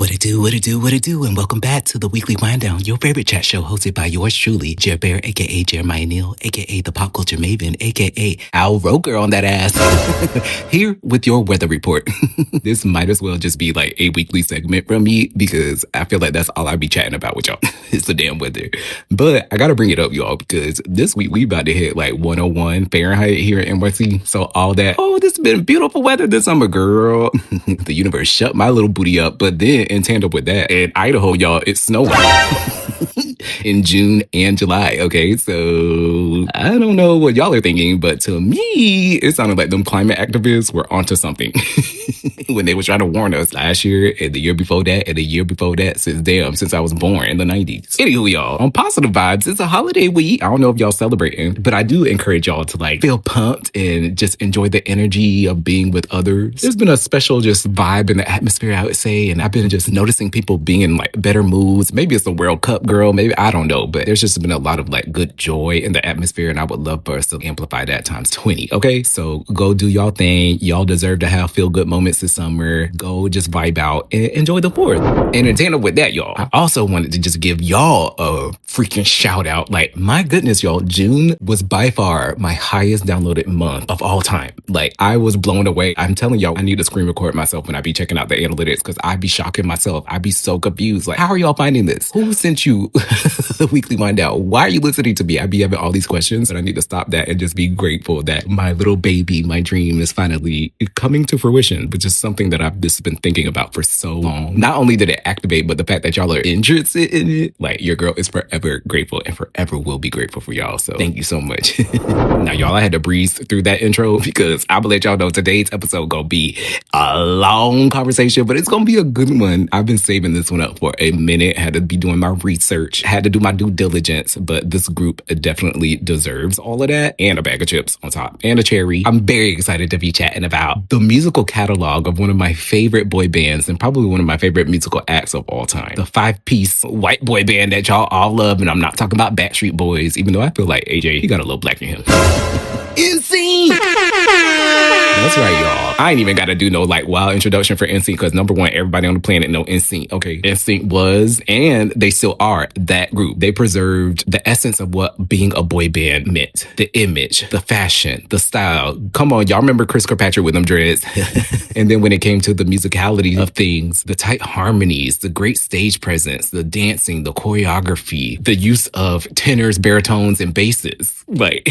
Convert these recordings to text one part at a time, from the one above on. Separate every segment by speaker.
Speaker 1: What it do, and welcome back to the Weekly Wind Down, your favorite chat show hosted by yours truly, Jer Bear, aka Jeremiah Neal, aka the Pop Culture Maven, aka Al Roker on that ass. Here with your weather report. This might as well just be like a weekly segment from me because I feel like that's all I be chatting about with y'all. It's the damn weather. But I gotta bring it up, y'all, because this week we about to hit like 101 Fahrenheit here in NYC. So all that, oh, this has been beautiful weather this summer, girl. The universe shut my little booty up. But then in tandem with that, in Idaho, y'all, it's snowing. In June and July, okay? So I don't know what y'all are thinking, but to me, it sounded like them climate activists were onto something when they were trying to warn us last year and the year before that and the year before that since I was born in the 90s. Anywho, y'all, on positive vibes, it's a holiday week. I don't know if y'all celebrating, but I do encourage y'all to like feel pumped and just enjoy the energy of being with others. There's been a special just vibe in the atmosphere, I would say, and I've been just noticing people being in like better moods. Maybe it's the World Cup, girl. Maybe I don't know, but there's just been a lot of like good joy in the atmosphere, and I would love for us to amplify that times 20. Okay, so go do y'all thing. Y'all deserve to have feel good moments this summer. Go just vibe out and enjoy the 4th. And in tandem with that, y'all, I also wanted to just give y'all a freaking shout out. Like, my goodness, y'all, June was by far my highest downloaded month of all time. Like, I was blown away. I'm telling y'all, I need to screen record myself when I be checking out the analytics because I be shocking myself. I be so confused. Like, how are y'all finding this? Who sent you the Weekly Wind Down? Why are you listening to me? I be having all these questions, and I need to stop that and just be grateful that my little baby, my dream, is finally coming to fruition, which is something that I've just been thinking about for so long. Not only did it activate, but the fact that y'all are interested in it, like, your girl is forever grateful and forever will be grateful for y'all. So thank you so much. Now, y'all, I had to breeze through that intro because I'm gonna let y'all know today's episode gonna be a long conversation, but it's gonna be a good one. I've been saving this one up for a minute. Had to be doing my research, had to do my due diligence, but this group definitely deserves all of that and a bag of chips on top and a cherry. I'm very excited to be chatting about the musical catalog of one of my favorite boy bands and probably one of my favorite musical acts of all time. The 5-piece white boy band that y'all all love, and I'm not talking about Backstreet Boys, even though I feel like AJ, he got a little black in him. NSYNC! That's right, y'all. I ain't even got to do no like wild introduction for NSYNC because number one, everybody on the planet know NSYNC. Okay, NSYNC was, and they still are, that group. They preserved the essence of what being a boy band meant. The image, the fashion, the style. Come on, y'all remember Chris Kirkpatrick with them dreads? And then when it came to the musicality of things, the tight harmonies, the great stage presence, the dancing, the choreography, the use of tenors, baritones, and basses. Like,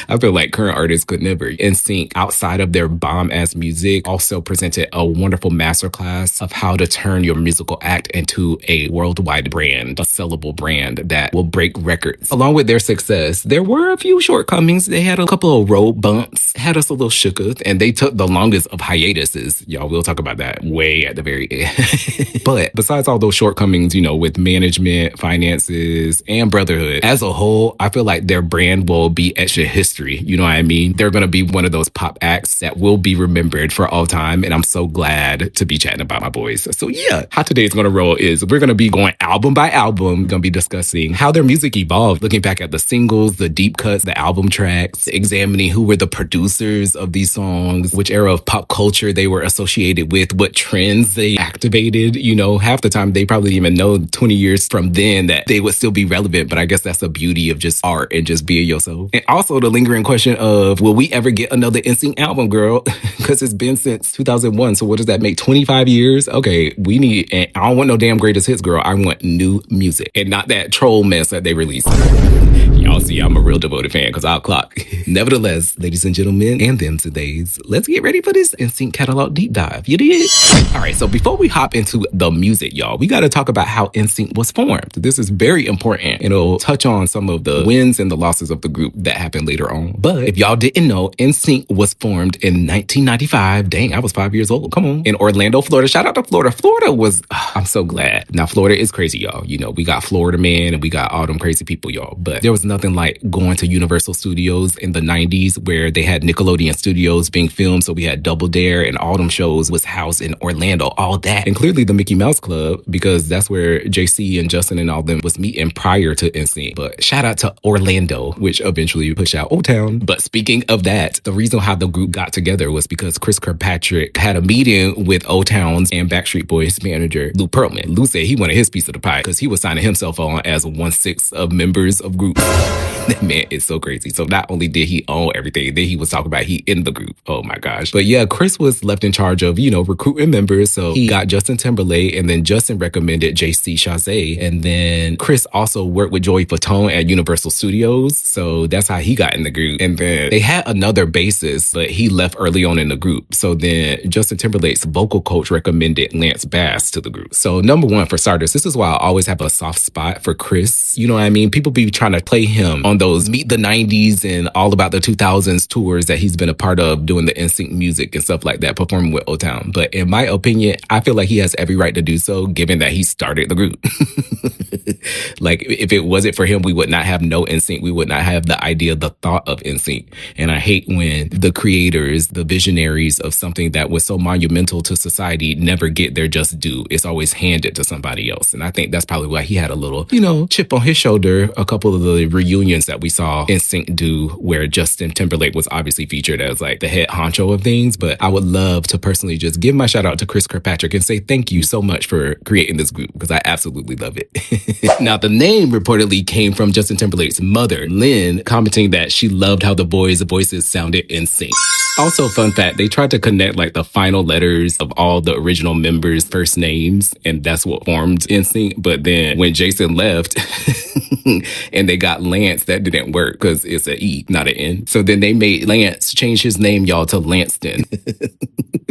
Speaker 1: I feel like current artists could never. NSYNC, outside of their bomb-ass music, also presented a wonderful masterclass of how to turn your musical act into a worldwide brand, a sellable brand that will break records. Along with their success, there were a few shortcomings. They had a couple of road bumps, had us a little shooketh, and they took the longest of hiatuses. Y'all, we'll talk about that way at the very end. But besides all those shortcomings, you know, with management, finances, and brotherhood, as a whole, I feel like their brand will be extra history. You know what I mean? They're going to be one of those pop acts that will be remembered for all time. And I'm so glad to be chatting about my boys. So yeah, how today's going to roll is we're going to be going album by album. Going to be discussing how their music evolved, looking back at the singles, the deep cuts, the album tracks, examining who were the producers of these songs, which era of pop culture they were associated with, what trends they activated. You know, half the time they probably didn't even know 20 years from then that they would still be relevant. But I guess that's the beauty of just art and just being yourself. And also the lingering question of, will we ever get another NSYNC album, girl? Because it's been since 2001. So what does that make? 25 years? Okay, we need, and I don't want no damn greatest hits, girl. I want new music and not that troll mess that they released. Y'all see, I'm a real devoted fan because I'll clock. Nevertheless, ladies and gentlemen, and them todays, let's get ready for this NSYNC catalog deep dive. You did? All right, so before we hop into the music, y'all, we got to talk about how NSYNC was formed. This is very important. It'll touch on some of the wins and the losses of the group that happened later on. But if y'all didn't know, NSYNC was formed in 1995. Dang, I was 5 years old. Come on. In Orlando, Florida. Shout out to Florida. Florida was, I'm so glad. Now, Florida is crazy, y'all. You know, we got Florida Man and we got all them crazy people, y'all. But there was nothing like going to Universal Studios in the 90s where they had Nickelodeon Studios being filmed. So we had Double Dare and all them shows was housed in Orlando, all that. And clearly the Mickey Mouse Club, because that's where JC and Justin and all them was meeting prior to NSYNC. But shout out to Orlando, which eventually pushed out O-Town. But speaking of that, the reason how the group got together was because Chris Kirkpatrick had a meeting with O-Town's and Backstreet Boys manager, Lou Pearlman. Lou said he wanted his piece of the pie because he was signing himself on as 1/6 of members of groups. That man is so crazy. So not only did he own everything, then he was talking about he in the group. Oh my gosh. But yeah, Chris was left in charge of, recruiting members. So he got Justin Timberlake, and then Justin recommended JC Chasez. And then Chris also worked with Joey Fatone at Universal Studios. So that's how he got in the group. And then they had another bassist, but he left early on in the group. So then Justin Timberlake's vocal coach recommended Lance Bass to the group. So number one, for starters, this is why I always have a soft spot for Chris. You know what I mean? People be trying to play him on those Meet the 90s and All About the 2000s tours that he's been a part of, doing the NSYNC music and stuff like that, performing with O-Town. But in my opinion, I feel like he has every right to do so, given that he started the group. Like, if it wasn't for him, we would not have no NSYNC. We would not have the idea, the thought of NSYNC. And I hate when the creators, the visionaries of something that was so monumental to society never get their just due. It's always handed to somebody else. And I think that's probably why he had a little, chip on his shoulder. A couple of the reunions that we saw NSYNC do, where Justin Timberlake was obviously featured as like the head honcho of things. But I would love to personally just give my shout out to Chris Kirkpatrick and say thank you so much for creating this group, because I absolutely love it. Now, the name reportedly came from Justin Timberlake's mother, Lynn, commenting that she loved how the boys' voices sounded in sync. Also, fun fact, they tried to connect like the final letters of all the original members' first names, and that's what formed NSYNC. But then when Jason left and they got Lance, that didn't work because it's an E, not an N. So then they made Lance change his name, y'all, to Lanston.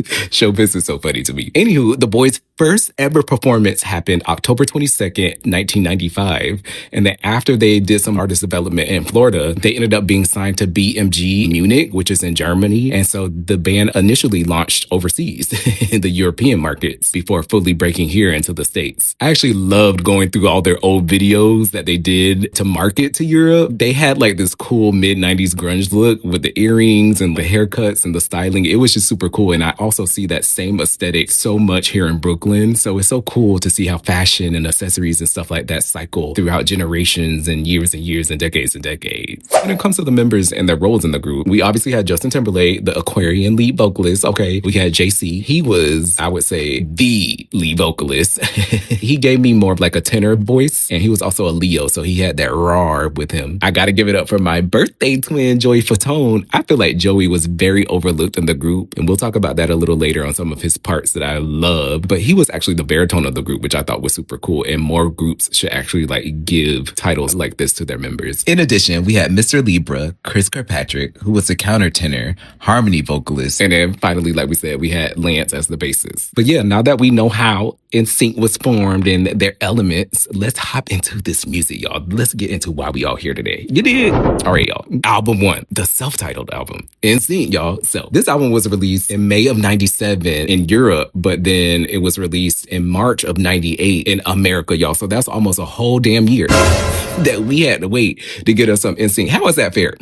Speaker 1: Showbiz is so funny to me. Anywho, the boys' first ever performance happened October 22nd, 1995. And then after they did some artist development in Florida, they ended up being signed to BMG Munich, which is in Germany. And so the band initially launched overseas in the European markets before fully breaking here into the States. I actually loved going through all their old videos that they did to market to Europe. They had like this cool mid-90s grunge look with the earrings and the haircuts and the styling. It was just super cool. And I also see that same aesthetic so much here in Brooklyn. So it's so cool to see how fashion and accessories and stuff like that cycle throughout generations and years and decades and decades. When it comes to the members and their roles in the group, we obviously had Justin Timberlake, the Aquarian lead vocalist. Okay, we had JC. He was, I would say, the lead vocalist. He gave me more of like a tenor voice, and he was also a Leo, so he had that roar with him. I gotta give it up for my birthday twin, Joey Fatone. I feel like Joey was very overlooked in the group, and we'll talk about that a little later on some of his parts that I love. But he was actually the baritone of the group, which I thought was super cool, and more groups should actually like give titles like this to their members. In addition, we had Mr. Libra, Chris Kirkpatrick, who was the countertenor, harmony vocalist, and then finally, like we said, we had Lance as the bassist. But yeah, now that we know how NSYNC was formed and their elements, let's hop into this music, y'all. Let's get into why we all here today. You did? All right, y'all. Album 1, the self-titled album, NSYNC, y'all. So this album was released in May of 97 in Europe, but then it was released in March of 98 in America, y'all. So that's almost a whole damn year that we had to wait to get us some NSYNC. How is that fair?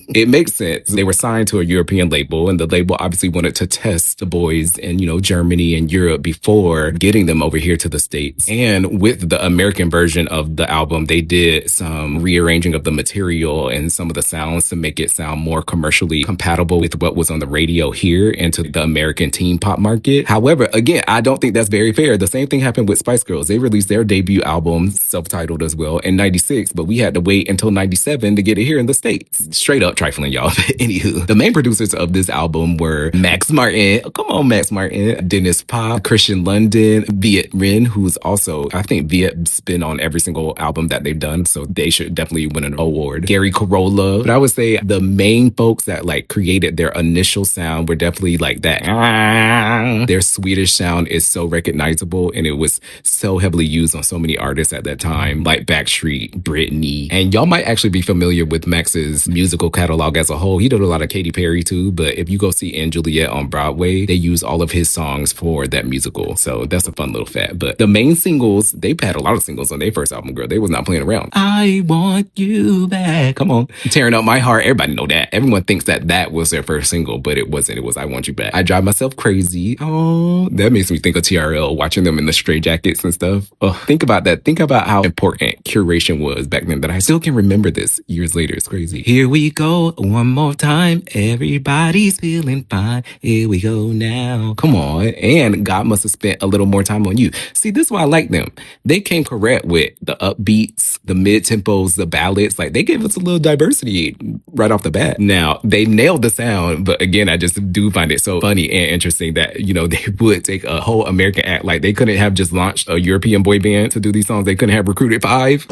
Speaker 1: It makes sense. They were signed to a European label, and the label obviously wanted to test the boys in, Germany and Europe before getting them over here to the States. And with the American version of the album, they did some rearranging of the material and some of the sounds to make it sound more commercially compatible with what was on the radio here and to the American teen pop market. However, again, I don't think that's very fair. The same thing happened with Spice Girls. They released their debut album, self-titled as well, in 96, but we had to wait until 97 to get it here in the States. Straight up trifling, y'all. Anywho, the main producers of this album were Max Martin. Oh, come on, Max Martin. Dennis Pop, Christian London, Viet Rin, who's also, I think Viet's been on every single album that they've done, so they should definitely win an award. Gary Carolla. But I would say the main folks that like created their initial sound were definitely like that. Their Swedish sound is so recognizable, and it was so heavily used on so many artists at that time, like Backstreet, Britney. And y'all might actually be familiar with Max's musical catalog as a whole. He did a lot of Katy Perry too, but if you go see & Juliet on Broadway, they use all of his songs for that musical. So that's a fun little fact. But the main singles, they had a lot of singles on their first album, girl. They was not playing around. I want you back. Come on. Tearing Up My Heart. Everybody know that. Everyone thinks that that was their first single, but it wasn't. It was I Want You Back. I Drive Myself Crazy. Oh, that makes me think of TRL, watching them in the Stray Jackets and stuff. Oh, think about that. Think about how important curation generation was back then that I still can remember this years later. It's crazy. Here we go one more time. Everybody's feeling fine. Here we go now. Come on. And God must have spent a little more time on you. See, this is why I like them. They came correct with the upbeats, the mid-tempos, the ballads. Like, they gave us a little diversity right off the bat. Now, they nailed the sound, but again, I just do find it so funny and interesting that, you know, they would take a whole American act. Like, they couldn't have just launched a European boy band to do these songs. They couldn't have recruited 5.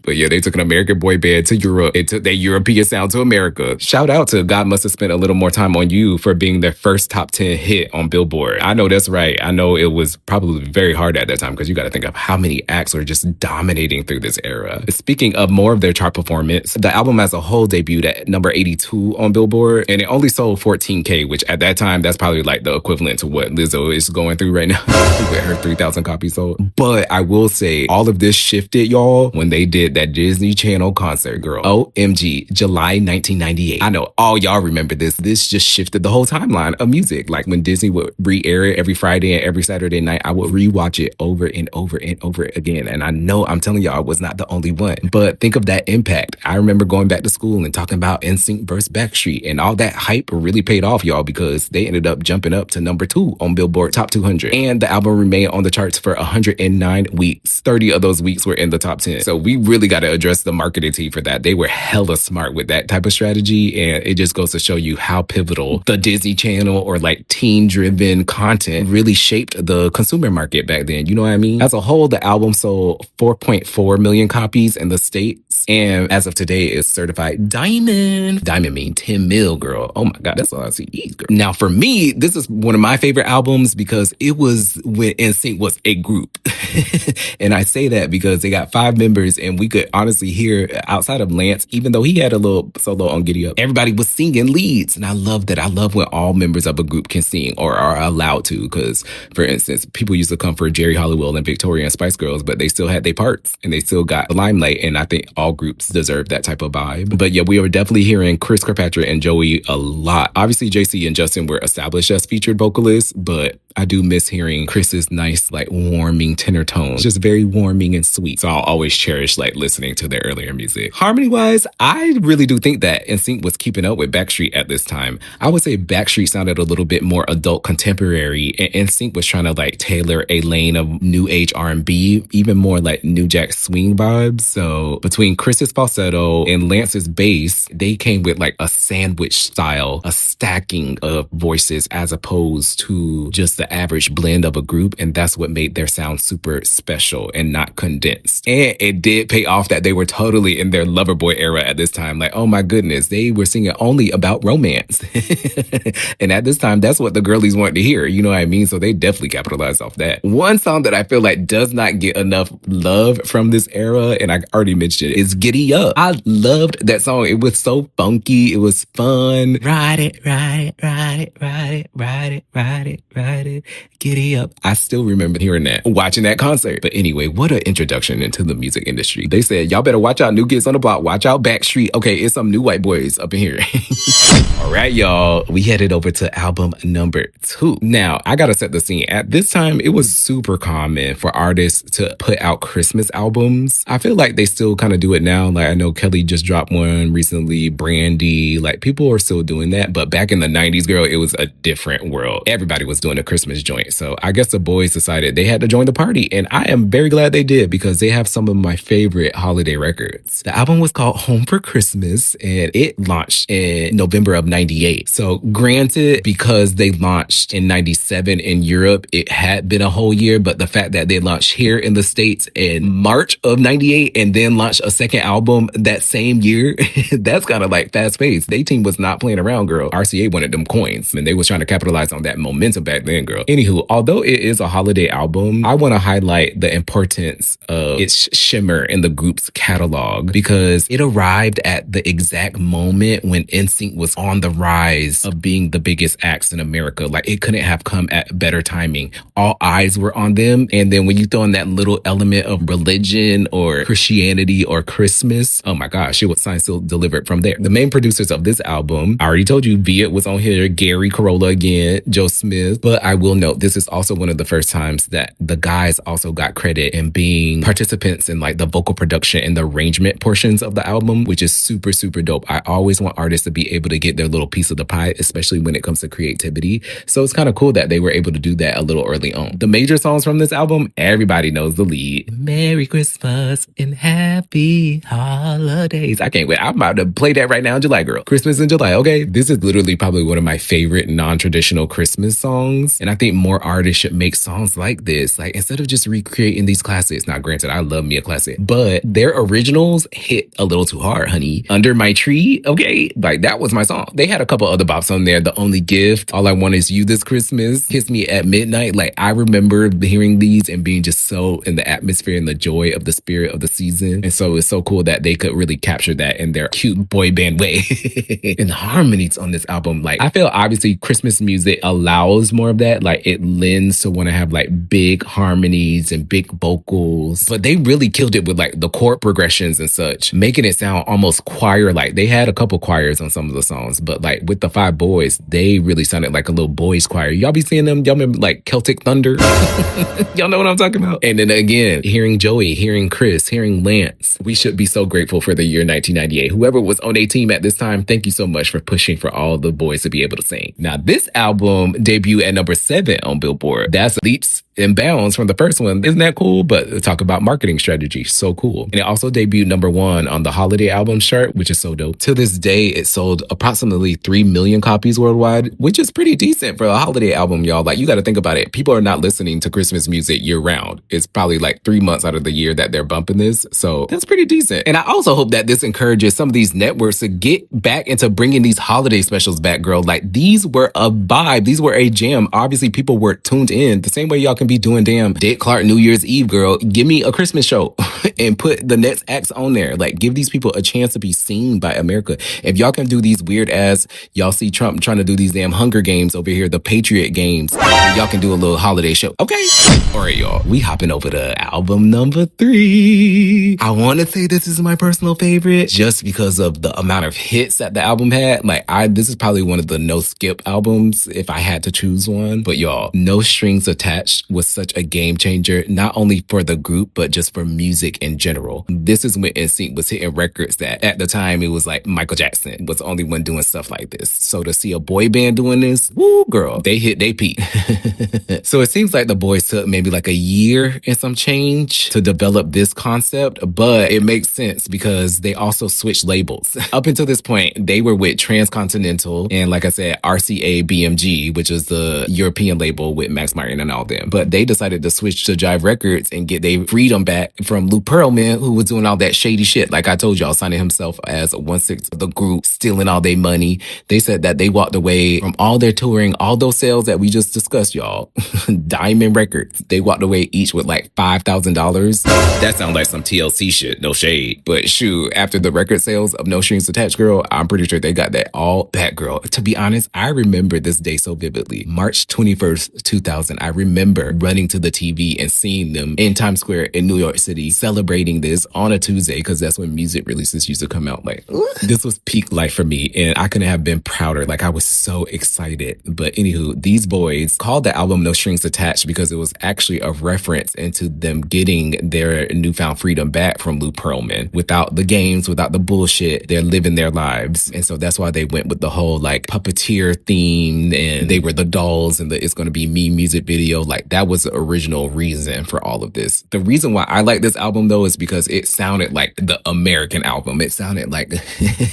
Speaker 1: But yeah, they took an American boy band to Europe. They took their European sound to America. Shout out to God Must Have Spent a Little More Time on You for being their first top 10 hit on Billboard. I know that's right. I know it was probably very hard at that time because you got to think of how many acts were just dominating through this era. Speaking of more of their chart performance, the album as a whole debuted at number 82 on Billboard, and it only sold 14K, which at that time, that's probably like the equivalent to what Lizzo is going through right now with her 3,000 copies sold. But I will say all of this shifted, y'all, when they did that Disney Channel concert, girl. OMG, July 1998. I know all y'all remember this. This just shifted the whole timeline of music. Like when Disney would re-air it every Friday and every Saturday night, I would rewatch it over and over and over again. And I know I'm telling y'all I was not the only one. But think of that impact. I remember going back to school and talking about NSYNC versus Backstreet, and all that hype really paid off, y'all, because they ended up jumping up to number 2 on Billboard Top 200. And the album remained on the charts for 109 weeks. 30 of those weeks were in the top 10. So we really got to address the marketing team for that. They were hella smart with that type of strategy, and it just goes to show you how pivotal the Disney Channel or like teen-driven content really shaped the consumer market back then. You know what I mean? As a whole, the album sold 4.4 million copies in the States, and as of today, it's certified diamond. Diamond mean 10 mil, girl. Oh my God, that's all I see. Girl. Now, for me, this is one of my favorite albums because it was when NSYNC was a group. And I say that because they got 5 members, and we could honestly hear outside of Lance, even though he had a little solo on Giddy Up, everybody was singing leads. And I love that. I love when all members of a group can sing or are allowed to. Because, for instance, people used to come for Jerry Halliwell and Victoria and Spice Girls, but they still had their parts and they still got the limelight. And I think all groups deserve that type of vibe. But yeah, we were definitely hearing Chris Kirkpatrick and Joey a lot. Obviously, JC and Justin were established as featured vocalists, but I do miss hearing Chris's nice, like, warming tenor tones. Just very warming and sweet. So I'll always cherish, like, listening to their earlier music. Harmony-wise, I really do think that NSYNC was keeping up with Backstreet at this time. I would say Backstreet sounded a little bit more adult contemporary, and NSYNC was trying to, like, tailor a lane of new age R&B, even more like New Jack Swing vibes. So between Chris's falsetto and Lance's bass, they came with, like, a sandwich style, a stacking of voices as opposed to just the average blend of a group, and that's what made their sound super special and not condensed. And it did pay off that they were totally in their Loverboy era at this time. Like, oh my goodness, they were singing only about romance. And at this time, that's what the girlies wanted to hear, you know what I mean? So they definitely capitalized off that. One song that I feel like does not get enough love from this era, and I already mentioned it, is Giddy Up. I loved that song. It was so funky. It was fun. Ride it, ride it, ride it, ride it, ride it, ride it, ride it. Giddy Up. I still remember hearing that, watching that concert. But anyway, what an introduction into the music industry. They said, y'all better watch out New Kids on the Block. Watch out Backstreet. Okay, it's some new white boys up in here. All right, y'all. We headed over to album number 2. Now, I gotta set the scene. At this time, it was super common for artists to put out Christmas albums. I feel like they still kind of do it now. Like, I know Kelly just dropped one recently, Brandy. Like, people are still doing that. But back in the 90s, girl, it was a different world. Everybody was doing a Christmas joint. So I guess the boys decided they had to join the party. And I am very glad they did because they have some of my favorite holiday records. The album was called Home for Christmas, and it launched in November of 98. So granted, because they launched in 97 in Europe, it had been a whole year. But the fact that they launched here in the States in March of 98 and then launched a second album that same year, that's kind of like fast paced. They team was not playing around, girl. RCA wanted them coins, and they was trying to capitalize on that momentum back then, girl. Anywho, although it is a holiday album, I want to highlight the importance of its shimmer in the group's catalog because it arrived at the exact moment when NSYNC was on the rise of being the biggest acts in America. Like, it couldn't have come at better timing. All eyes were on them. And then when you throw in that little element of religion or Christianity or Christmas, oh my gosh, it was signed, still delivered from there. The main producers of this album, I already told you, Viet was on here, Gary Carolla again, Joe Smith, but I will note, this is also one of the first times that the guys also got credit in being participants in like the vocal production and the arrangement portions of the album, which is super, super dope. I always want artists to be able to get their little piece of the pie, especially when it comes to creativity. So it's kind of cool that they were able to do that a little early on. The major songs from this album, everybody knows the lead. Merry Christmas and Happy Holidays. I can't wait. I'm about to play that right now in July, girl. Christmas in July, okay? This is literally probably one of my favorite non-traditional Christmas songs. And I think more artists should make songs like this. Like, instead of just recreating these classics. Now, granted, I love me a classic, but their originals hit a little too hard, honey. Under My Tree, okay? Like, that was my song. They had a couple other bops on there. The Only Gift, All I Want Is You This Christmas, Kiss Me at Midnight. Like, I remember hearing these and being just so in the atmosphere and the joy of the spirit of the season. And so it's so cool that they could really capture that in their cute boy band way. And the harmonies on this album, like, I feel obviously Christmas music allows more of that. Like, it lends to want to have like big harmonies and big vocals, but they really killed it with like the chord progressions and such, making it sound almost choir-like. They had a couple choirs on some of the songs, but like with the five boys, they really sounded like a little boys choir. Y'all be seeing them? Y'all remember like Celtic Thunder? Y'all know what I'm talking about? And then again, hearing Joey, hearing Chris, hearing Lance, we should be so grateful for the year 1998. Whoever was on a team at this time, thank you so much for pushing for all the boys to be able to sing. Now, this album debuted at number 7 on Billboard. That's leaps and bounds from the first one. Isn't that cool? But talk about marketing strategy. So cool. And it also debuted number 1 on the holiday album chart, which is so dope. To this day, it sold approximately 3 million copies worldwide, which is pretty decent for a holiday album, y'all. Like, you got to think about it. People are not listening to Christmas music year round. It's probably like 3 months out of the year that they're bumping this. So that's pretty decent. And I also hope that this encourages some of these networks to get back into bringing these holiday specials back, girl. Like, these were a vibe. These were a jam. Obviously, people were tuned in the same way y'all can be doing damn Dick Clark New Year's Eve, girl. Give me a Christmas show and put the next acts on there. Like, give these people a chance to be seen by America. If y'all can do these weird ass, y'all see Trump trying to do these damn Hunger Games over here, the Patriot Games, y'all can do a little holiday show. Okay. All right, y'all. We hopping over to album number 3. I want to say this is my personal favorite just because of the amount of hits that the album had. Like, this is probably one of the no skip albums if I had to choose one. But y'all, No Strings Attached was such a game changer, not only for the group, but just for music in general. This is when NSYNC was hitting records that at the time it was like Michael Jackson was the only one doing stuff like this. So to see a boy band doing this, woo, girl, they hit they peak. So it seems like the boys took maybe like a year and some change to develop this concept, but it makes sense because they also switched labels. Up until this point, they were with Transcontinental and, like I said, RCA BMG, which is the European label with Max Martin and all them. But they decided to switch to Jive Records and get their freedom back from Lou Pearlman, who was doing all that shady shit. Like I told y'all, signing himself as 1/6 of the group, stealing all their money. They said that they walked away from all their touring, all those sales that we just discussed, y'all. Diamond Records. They walked away each with like $5,000. That sounds like some TLC shit, no shade. But shoot, after the record sales of No Strings Attached, girl, I'm pretty sure they got that all back, girl. To be honest, I remember this day so vividly. March 21st, 2000. I remember running to the TV and seeing them in Times Square in New York City celebrating this on a Tuesday, because that's when music releases used to come out. Like, this was peak life for me, and I couldn't have been prouder. Like, I was so excited. But anywho, these boys called the album No Strings Attached because it was actually a reference into them getting their newfound freedom back from Lou Pearlman. Without the games, without the bullshit, they're living their lives. And so that's why they went with the whole like puppeteer theme, and they were the dolls and the It's Gonna Be Me music video. Like, that was the original reason for all of this. The reason why I like this album though is because it sounded like the American album. It sounded like,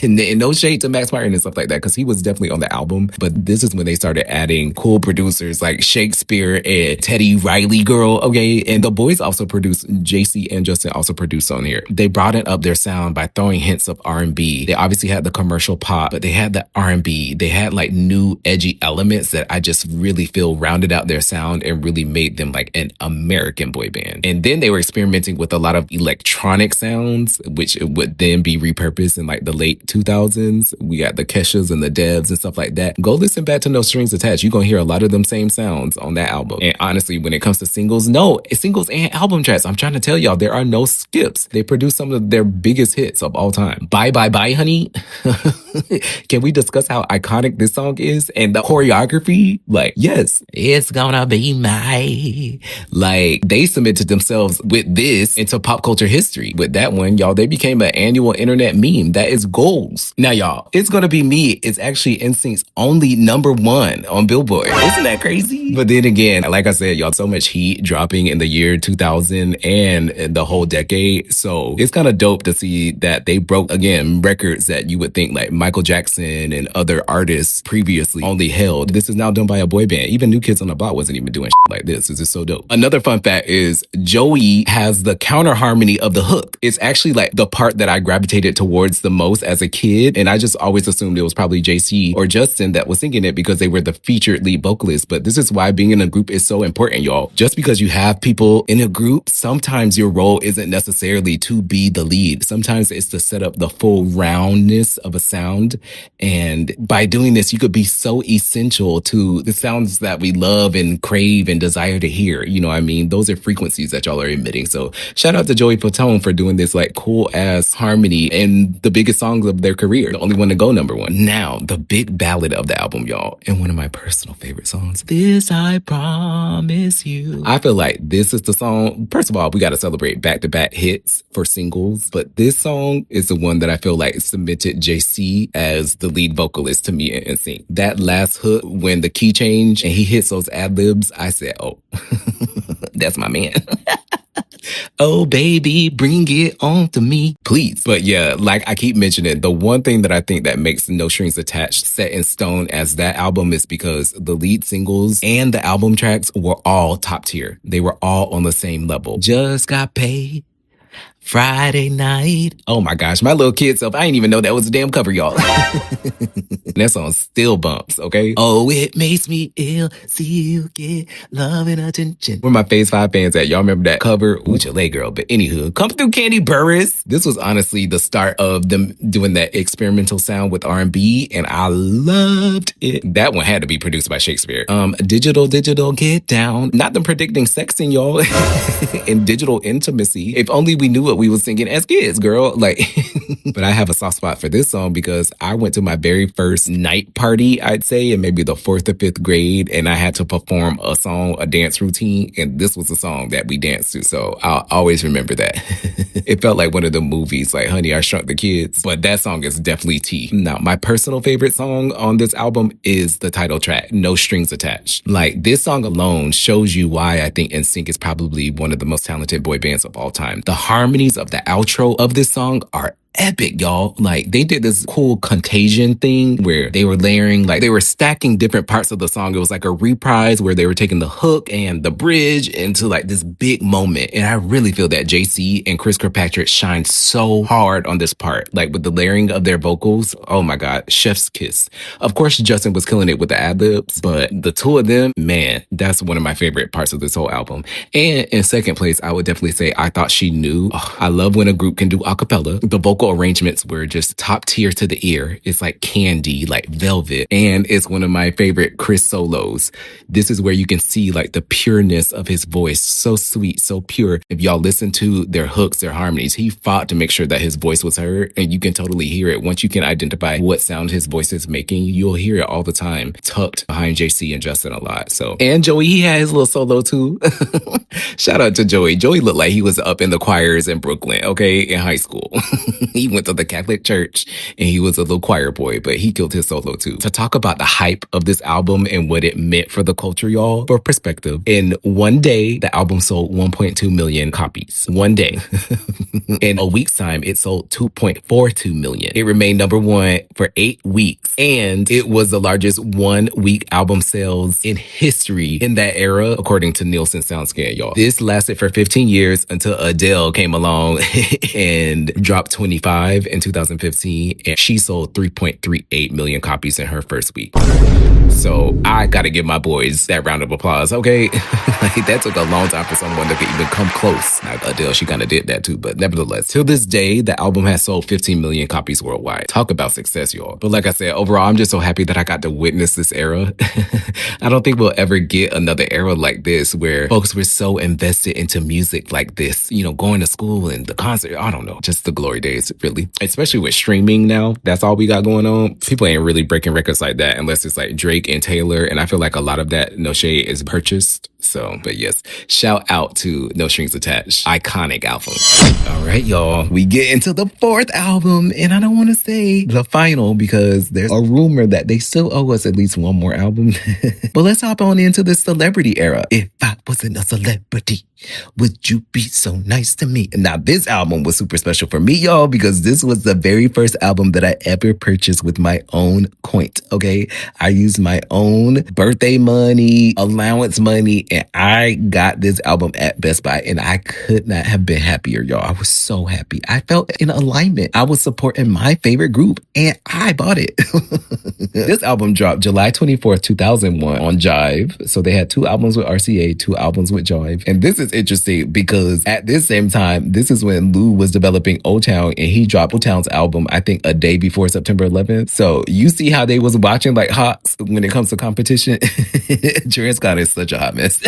Speaker 1: and no shade to Max Martin and stuff like that, because he was definitely on the album. But this is when they started adding cool producers like Shakespeare and Teddy Riley, girl. Okay. And the boys also produced, JC and Justin also produced on here. They broadened up their sound by throwing hints of R&B. They obviously had the commercial pop, but they had the R&B. They had like new edgy elements that I just really feel rounded out their sound and really made made them like an American boy band. And then they were experimenting with a lot of electronic sounds, which would then be repurposed in like the late 2000s. We got the Keshas and the Devs and stuff like that. Go listen back to No Strings Attached. You're going to hear a lot of them same sounds on that album. And honestly, when it comes to singles, no, it's singles and album tracks. I'm trying to tell y'all, there are no skips. They produce some of their biggest hits of all time. Bye, bye, bye, honey. Can we discuss how iconic this song is? And the choreography? Like, yes, it's gonna be my... Like, they submitted themselves with this into pop culture history. With that one, y'all, they became an annual internet meme. That is goals. Now, y'all, It's Gonna Be Me is actually NSYNC's only #1 on Billboard. Isn't that crazy? But then again, like I said, y'all, so much heat dropping in the year 2000 and the whole decade. So it's kind of dope to see that they broke, again, records that you would think like Michael Jackson and other artists previously only held. This is now done by a boy band. Even New Kids on the Block wasn't even doing shit like this. This is so dope. Another fun fact is Joey has the counter harmony of the hook. It's actually like the part that I gravitated towards the most as a kid. And I just always assumed it was probably JC or Justin that was singing it because they were the featured lead vocalists. But this is why being in a group is so important, y'all. Just because you have people in a group, sometimes your role isn't necessarily to be the lead. Sometimes it's to set up the full roundness of a sound. And by doing this, you could be so essential to the sounds that we love and crave and desire to hear. You know what I mean? Those are frequencies that y'all are emitting. So shout out to Joey Fatone for doing this like cool ass harmony in the biggest songs of their career. The only one to go #1. Now, the big ballad of the album, y'all, and one of my personal favorite songs, This I Promise You. I feel like this is the song. First of all, we got to celebrate back-to-back hits for singles, but this song is the one that I feel like cemented JC as the lead vocalist to me in NSYNC. That last hook, when the key change and he hits those ad-libs, I said, oh, that's my man. Oh, baby, bring it on to me, please. But yeah, like I keep mentioning, the one thing that I think that makes No Strings Attached set in stone as that album is because the lead singles and the album tracks were all top tier. They were all on the same level. Just got paid Friday night. Oh my gosh, my little kid self, I didn't even know that was a damn cover, y'all. That song still bumps, okay? Oh, it makes me ill. See you get love and attention. Where my Phase 5 fans at? Y'all remember that cover? Ooh, Chile girl. But anywho, come through Candy Burris. This was honestly the start of them doing that experimental sound with R&B, and I loved it. That one had to be produced by Shakespeare. Digital, get down. Not them predicting sexing, y'all, and digital intimacy. If only we knew what we was singing as kids, girl. Like, but I have a soft spot for this song because I went to my very first night party, I'd say, in maybe the 4th or 5th grade, and I had to perform a dance routine, and this was the song that we danced to, so I'll always remember that. It felt like one of the movies, like Honey, I Shrunk the Kids, but that song is definitely T. Now, my personal favorite song on this album is the title track, No Strings Attached. Like, this song alone shows you why I think NSYNC is probably one of the most talented boy bands of all time. The harmonies of the outro of this song are epic, y'all. Like, they did this cool contagion thing where they were layering, like they were stacking different parts of the song. It was like a reprise where they were taking the hook and the bridge into like this big moment. And I really feel that JC and Chris Kirkpatrick shined so hard on this part, like with the layering of their vocals. Oh my God, chef's kiss. Of course, Justin was killing it with the ad-libs, but the two of them, man, that's one of my favorite parts of this whole album. And in second place, I would definitely say I Thought She Knew. Oh, I love when a group can do a cappella. The vocal arrangements were just top tier to the ear. It's like candy, like velvet. And it's one of my favorite Chris solos. This is where you can see like the pureness of his voice. So sweet, so pure. If y'all listen to their hooks, their harmonies, he fought to make sure that his voice was heard. And you can totally hear it. Once you can identify what sound his voice is making, you'll hear it all the time, tucked behind JC and Justin a lot. So, and Joey, he had his little solo too. Shout out to Joey. Joey looked like he was up in the choirs in Brooklyn, okay, in high school. He went to the Catholic church and he was a little choir boy, but he killed his solo too. To talk about the hype of this album and what it meant for the culture, y'all, for perspective, in one day, the album sold 1.2 million copies. One day. In a week's time, it sold 2.42 million. It remained #1 for 8 weeks. And it was the largest 1 week album sales in history in that era, according to Nielsen SoundScan, y'all. This lasted for 15 years until Adele came along and dropped 25 in 2015, and she sold 3.38 million copies in her first week. So I gotta give my boys that round of applause, okay? Like, that took a long time for someone to even come close. Now, Adele, she kind of did that too, but nevertheless, till this day, the album has sold 15 million copies worldwide. Talk about success, y'all. But like I said, overall, I'm just so happy that I got to witness this era. I don't think we'll ever get another era like this where folks were so invested into music like this, you know, going to school and the concert. I don't know, just the glory days, really. Especially with streaming now, that's all we got going on. People ain't really breaking records like that unless it's like Drake and Taylor, and I feel like a lot of that, no shade, is purchased. So, but yes, shout out to No Strings Attached. Iconic album. All right, y'all. We get into the fourth album, and I don't want to say the final because there's a rumor that they still owe us at least one more album. But let's hop on into the celebrity era. If I wasn't a celebrity, would you be so nice to me? Now, this album was super special for me, y'all, because this was the very first album that I ever purchased with my own coin, okay? I used my own birthday money, allowance money, and I got this album at Best Buy, and I could not have been happier, y'all. I was so happy. I felt in alignment. I was supporting my favorite group, and I bought it. This album dropped July 24th, 2001 on Jive. So they had 2 albums with RCA, 2 albums with Jive. And this is interesting because at this same time, this is when Lou was developing Old Town, and he dropped Old Town's album, I think, a day before September 11th. So you see how they was watching like hawks when it comes to competition. Terrence Scott is such a hot mess.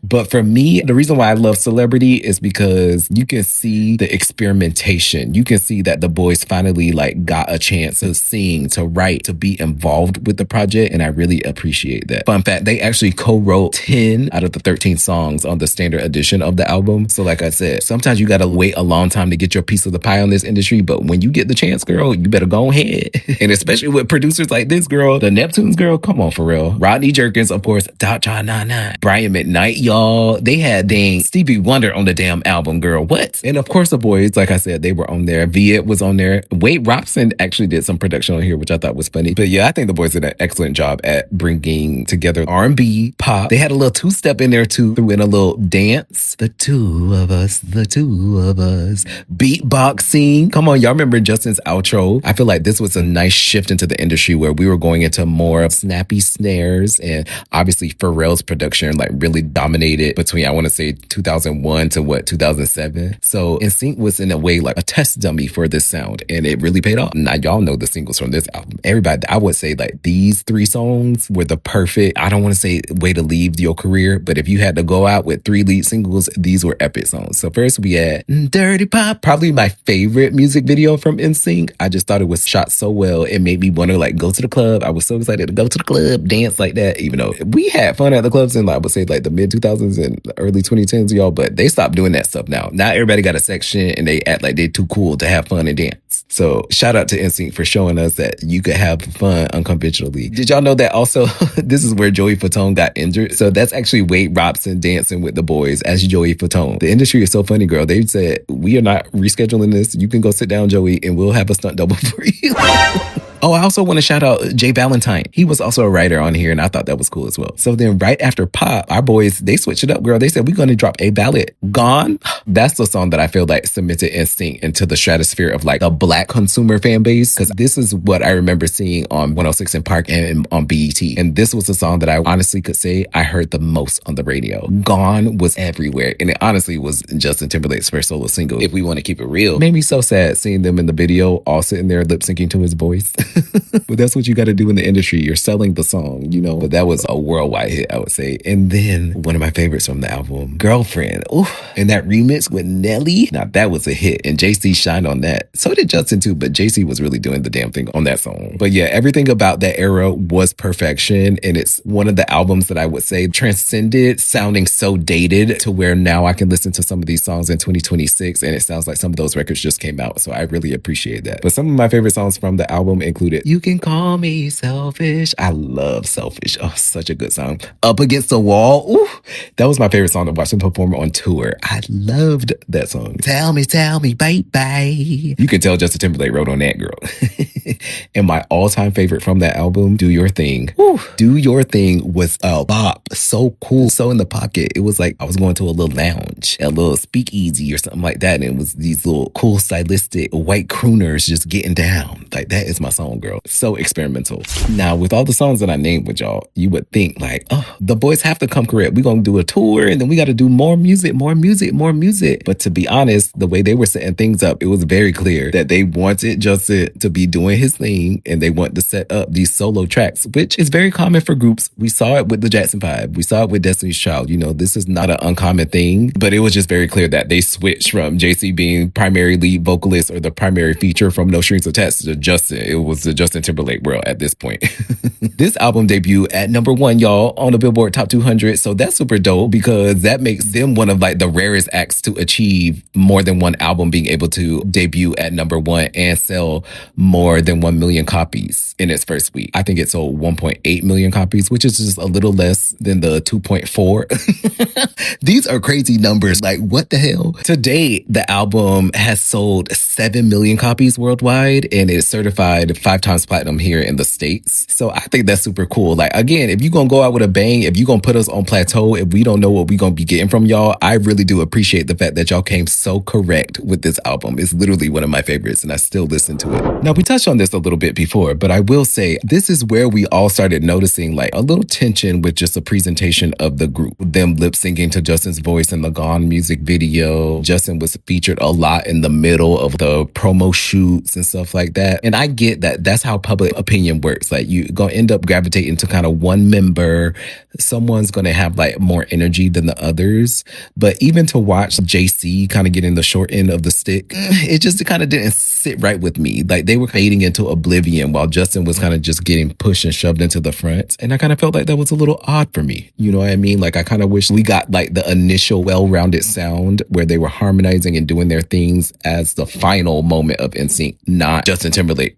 Speaker 1: But for me, the reason why I love Celebrity is because you can see the experimentation. You can see that the boys finally like got a chance to sing, to write, to be involved with the project. And I really appreciate that. Fun fact, they actually co-wrote 10 out of the 13 songs on the standard edition of the album. So like I said, sometimes you got to wait a long time to get your piece of the pie on this industry. But when you get the chance, girl, you better go ahead. And especially with producers like this, girl, the Neptunes, girl, come on, for real. Rodney Jerkins, of course, Dot 99, Brian McKnight, y'all. They had dang Stevie Wonder on the damn album, girl. What? And of course, the boys, like I said, they were on there. Viet was on there. Wade Robson actually did some production on here, which I thought was funny. But yeah, I think the boys did an excellent job at bringing together R&B, pop. They had a little 2-step in there too, threw in a little dance. The two of us, beatboxing. Come on, y'all remember Justin's outro? I feel like this was a nice shift into the industry where we were going into more of snappy snares, and obviously Pharrell's production like really dominated between, I want to say, 2001 to 2007. So NSYNC was in a way like a test dummy for this sound, and it really paid off. Now y'all know the singles from this album. Everybody, I would say like these 3 songs were the perfect, I don't want to say way to leave your career, but if you had to go out with 3 lead singles, these were epic songs. So first we had Dirty Pop, probably my favorite music video from NSYNC. I just thought it was shot so well. It made me want to like go to the club. I was so excited to go to the club, dance like that, even though we had fun at the clubs in, I would say, like the mid 2000s and early 2010s, y'all, but they stopped doing that stuff now. Now everybody got a section and they act like they're too cool to have fun and dance. So shout out to NSYNC for showing us that you could have fun unconventionally. Did y'all know that also this is where Joey Fatone got injured? So that's actually Wade Robson dancing with the boys as Joey Fatone. The industry is so funny, girl. They said, we are not rescheduling this. You can go sit down, Joey, and we'll have a stunt double for you. Oh, I also want to shout out Jay Valentine. He was also a writer on here, and I thought that was cool as well. So then right after Pop, our boys, they switched it up, girl. They said, we're going to drop a ballad. Gone. That's the song that I feel like cemented NSYNC into the stratosphere of like a Black consumer fan base, because this is what I remember seeing on 106 in Park and on BET. And this was a song that I honestly could say I heard the most on the radio. Gone was everywhere. And it honestly was Justin Timberlake's first solo single, if we want to keep it real. Made me so sad seeing them in the video all sitting there lip syncing to his voice. But that's what you got to do in the industry. You're selling the song, you know. But that was a worldwide hit, I would say. And then one of my favorites from the album, Girlfriend. Ooh, and that remix with Nelly. Now that was a hit. And JC shined on that. So did Justin too. But JC was really doing the damn thing on that song. But yeah, everything about that era was perfection. And it's one of the albums that I would say transcended sounding so dated to where now I can listen to some of these songs in 2026 and it sounds like some of those records just came out. So I really appreciate that. But some of my favorite songs from the album included You Can Call Me Selfish. I love Selfish. Oh, such a good song. Up Against the Wall. Ooh, that was my favorite song to watch them perform on tour. I loved that song. Tell me, baby. You can tell Justin Timberlake wrote on that, girl. And my all-time favorite from that album, Do Your Thing. Whew. Do Your Thing was a bop. So cool. So in the pocket. It was like I was going to a little lounge, a little speakeasy or something like that. And it was these little cool stylistic white crooners just getting down. Like, that is my song, girl. So experimental. Now, with all the songs that I named with y'all, you would think like, oh, the boys have to come correct. We're going to do a tour and then we got to do more music. But to be honest, the way they were setting things up, it was very clear that they wanted Justin to be doing his thing and they want to set up these solo tracks, which is very common for groups. We saw it with the Jackson 5. We saw it with Destiny's Child. You know, this is not an uncommon thing, but it was just very clear that they switched from JC being primary lead vocalist or the primary feature from No Strings Attached to Justin. It was the Justin Timberlake world at this point. This album debuted at #1, y'all, on the Billboard Top 200. So that's super dope because that makes them one of like the rarest acts to achieve more than one album being able to debut at #1 and sell more than 1 million copies in its first week. I think it sold 1.8 million copies, which is just a little less than the 2.4. These are crazy numbers. Like, what the hell? To date, the album has sold 7 million copies worldwide and it's certified 5 times platinum here in the States. So I think that's super cool. Like, again, if you're going to go out with a bang, if you're going to put us on plateau, if we don't know what we're going to be getting from y'all, I really do appreciate the fact that y'all came so correct with this album. It's literally one of my favorites and I still listen to it. Now, we touched on this a little bit before, but I will say this is where we all started noticing like a little tension with just the presentation of the group. Them lip syncing to Justin's voice in the Gone music video. Justin was featured a lot in the middle of the promo shoots and stuff like that. And I get that that's how public opinion works. Like, you're going to end up gravitating to kind of one member. Someone's going to have like more energy than the others. But even to watch JC kind of getting the short end of the stick, it just kind of didn't sit right with me. Like, they were fading into oblivion while Justin was kind of just getting pushed and shoved into the front. And I kind of felt like that was a little odd for me. You know what I mean? Like, I kind of wish we got like the initial well-rounded sound where they were harmonizing and doing their things as the final moment of NSYNC, not Justin Timberlake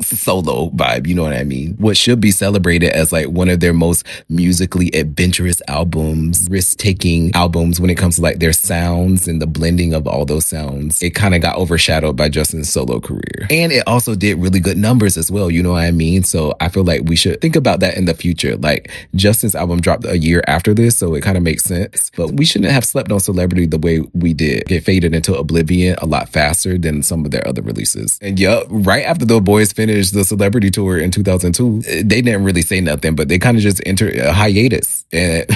Speaker 1: solo vibe. You know what I mean? What should be celebrated as like one of their most musically adventurous albums, risk-taking albums when it comes to like their sounds and the blending of all those sounds. It kind of got overshadowed by Justin's solo career. And it also did really good numbers as well. You know what I mean? So I feel like we should think about that in the future. Like, Justin's album dropped a year after this, so it kind of makes sense. But we shouldn't have slept on Celebrity the way we did. It faded into oblivion a lot faster than some of their other releases. And yup, right after the boys finished the Celebrity tour in 2002, they didn't really say nothing, but they kind of just entered a hiatus. And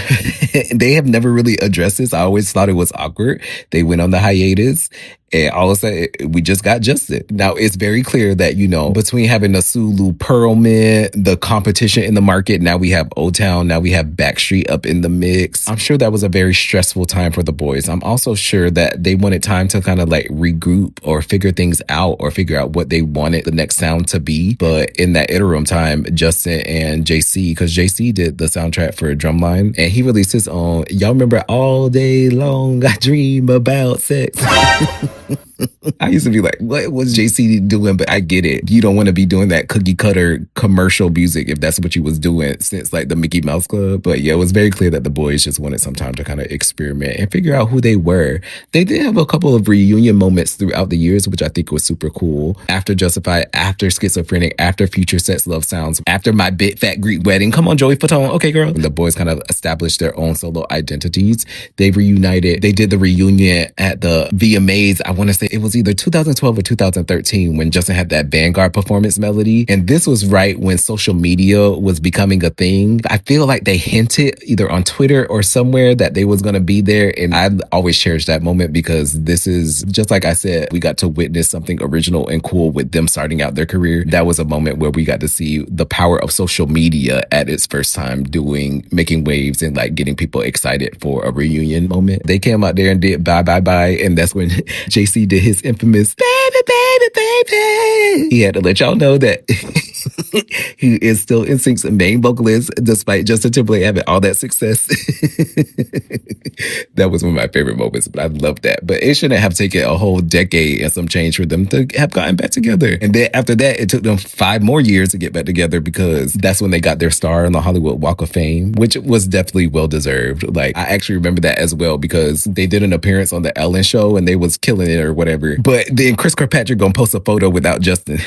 Speaker 1: they have never really addressed this. I always thought it was awkward. They went on the hiatus. And all of a sudden, we just got Justin. Now, it's very clear that, you know, between having the Sulu Pearlman, the competition in the market, now we have O-Town, now we have Backstreet up in the mix. I'm sure that was a very stressful time for the boys. I'm also sure that they wanted time to kind of like regroup or figure things out or figure out what they wanted the next sound to be. But in that interim time, Justin and JC, because JC did the soundtrack for Drumline, and he released his own. Y'all remember All Day Long I Dream About Sex? I used to be like, what was JC doing? But I get it. You don't want to be doing that cookie cutter commercial music if that's what you was doing since like the Mickey Mouse Club. But yeah, it was very clear that the boys just wanted some time to kind of experiment and figure out who they were. They did have a couple of reunion moments throughout the years, which I think was super cool. After Justified, after Schizophrenic, after Future Sex Love Sounds, after My Big Fat Greek Wedding. Come on, Joey Fatone. Okay, girl. And the boys kind of established their own solo identities. They reunited. They did the reunion at the VMAs. I want to say it was either 2012 or 2013 when Justin had that Vanguard performance melody. And this was right when social media was becoming a thing. I feel like they hinted either on Twitter or somewhere that they was going to be there. And I always cherish that moment because this is, just like I said, we got to witness something original and cool with them starting out their career. That was a moment where we got to see the power of social media at its first time making waves and like getting people excited for a reunion moment. They came out there and did Bye Bye Bye. And that's when JC did his infamous baby, baby, baby. He had to let y'all know that he is still NSYNC's main vocalist, despite Justin Timberlake having all that success. That was one of my favorite moments, but I love that. But it shouldn't have taken a whole decade and some change for them to have gotten back together. And then after that, it took them 5 more years to get back together because that's when they got their star on the Hollywood Walk of Fame, which was definitely well-deserved. Like, I actually remember that as well because they did an appearance on the Ellen show and they was killing it or whatever. whatever. But then Chris Kirkpatrick gonna post a photo without Justin.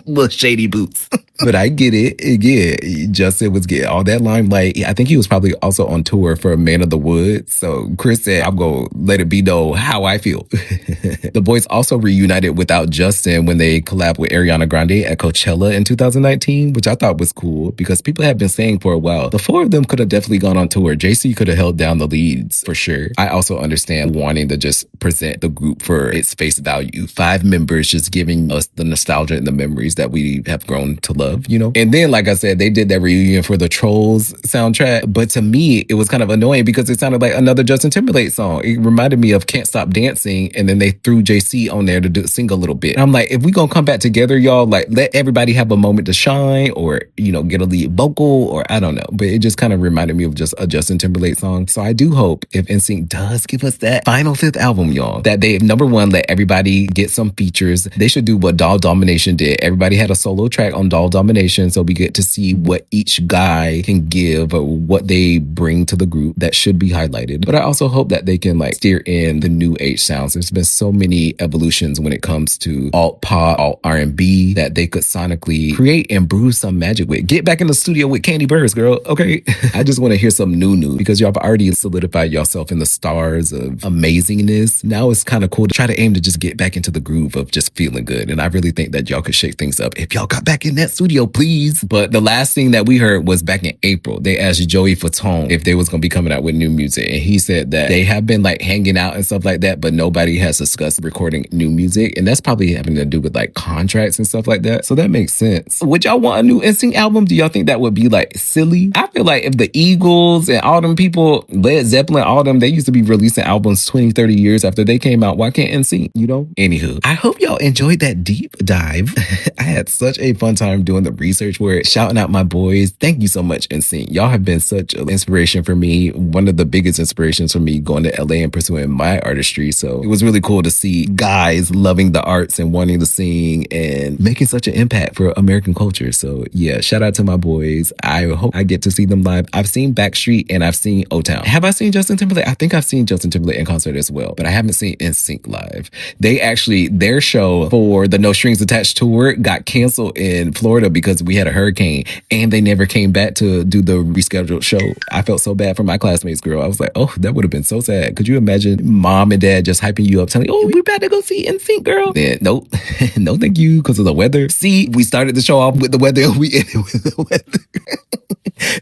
Speaker 1: Little shady boots. But I get it. Yeah, Justin was getting all that limelight. I think he was probably also on tour for Man of the Woods. So Chris said, I'm going to let it be known how I feel. The boys also reunited without Justin when they collabed with Ariana Grande at Coachella in 2019, which I thought was cool because people have been saying for a while, the four of them could have definitely gone on tour. JC could have held down the leads for sure. I also understand wanting to just present the group for its face value. 5 members just giving us the nostalgia and the memories that we have grown to love. You know? And then, like I said, they did that reunion for the Trolls soundtrack. But to me, it was kind of annoying because it sounded like another Justin Timberlake song. It reminded me of Can't Stop Dancing. And then they threw JC on there to sing a little bit. And I'm like, if we gonna come back together, y'all, like let everybody have a moment to shine or, you know, get a lead vocal or I don't know. But it just kind of reminded me of just a Justin Timberlake song. So I do hope if NSYNC does give us that final 5th album, y'all, that they, number one, let everybody get some features. They should do what Doll Domination did. Everybody had a solo track on Doll Domination, so we get to see what each guy can give or what they bring to the group that should be highlighted. But I also hope that they can like steer in the new age sounds. There's been so many evolutions when it comes to alt pop, alt R&B that they could sonically create and brew some magic with. Get back in the studio with Candy Burrs, girl. Okay. I just want to hear some new because y'all have already solidified yourself in the stars of amazingness. Now it's kind of cool to try to aim to just get back into the groove of just feeling good. And I really think that y'all could shake things up if y'all got back in that studio, please. But the last thing that we heard was back in April. They asked Joey Fatone if they was going to be coming out with new music. And he said that they have been like hanging out and stuff like that, but nobody has discussed recording new music. And that's probably having to do with like contracts and stuff like that. So that makes sense. Would y'all want a new NSYNC album? Do y'all think that would be like silly? I feel like if the Eagles and all them people, Led Zeppelin, all them, they used to be releasing albums 20, 30 years after they came out. Why can't NSYNC, you know? Anywho, I hope y'all enjoyed that deep dive. I had such a fun time doing the research for it, shouting out my boys. Thank you so much, NSYNC. Y'all have been such an inspiration for me. One of the biggest inspirations for me going to LA and pursuing my artistry. So it was really cool to see guys loving the arts and wanting to sing and making such an impact for American culture. So yeah, shout out to my boys. I hope I get to see them live. I've seen Backstreet and I've seen O-Town. Have I seen Justin Timberlake? I think I've seen Justin Timberlake in concert as well, but I haven't seen NSYNC live. They actually, their show for the No Strings Attached tour got canceled in Florida because we had a hurricane and they never came back to do the rescheduled show. I felt so bad for my classmates, girl. I was like, oh, that would have been so sad. Could you imagine mom and dad just hyping you up, telling you, oh, we about to go see NSYNC, girl? Then, nope. No, thank you, because of the weather. See, we started the show off with the weather and we ended with the weather.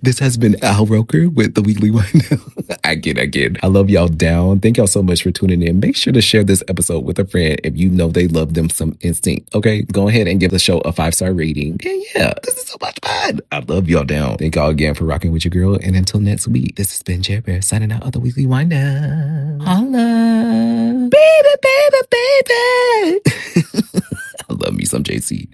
Speaker 1: This has been Al Roker with the Weekly Wind. Again. I love y'all down. Thank y'all so much for tuning in. Make sure to share this episode with a friend if you know they love them some NSYNC. Okay, go ahead and give the show a 5-star rating. And yeah, this is so much fun. I love y'all down. Thank y'all again for rocking with your girl. And until next week, this has been Jer Bear signing out of the Weekly Wind Down. Holla. Baby. I love me some JC.